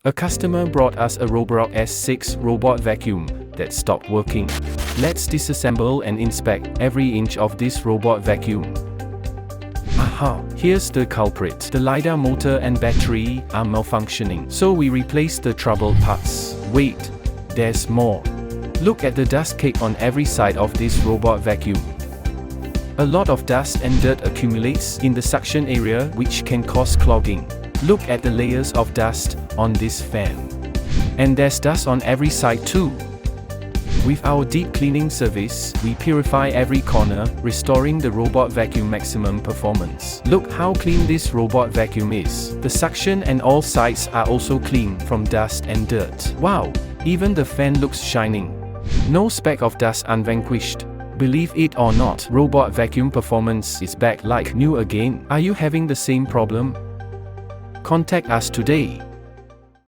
A customer brought us a Roborock S6 robot vacuum that stopped working. Let's disassemble and inspect every inch of this robot vacuum. Aha, here's the culprit. The LiDAR motor and battery are malfunctioning, so we replaced the troubled parts. Wait, there's more. Look at the dust cake on every side of this robot vacuum. A lot of dust and dirt accumulates in the suction area, which can cause clogging. Look at the layers of dust on this fan. And there's dust on every side too. With our deep cleaning service, we purify every corner, restoring the robot vacuum maximum performance. Look how clean this robot vacuum is. The suction and all sides are also clean from dust and dirt. Wow, even the fan looks shining. No speck of dust unvanquished. Believe it or not, robot vacuum performance is back like new again. Are you having the same problem? Contact us today.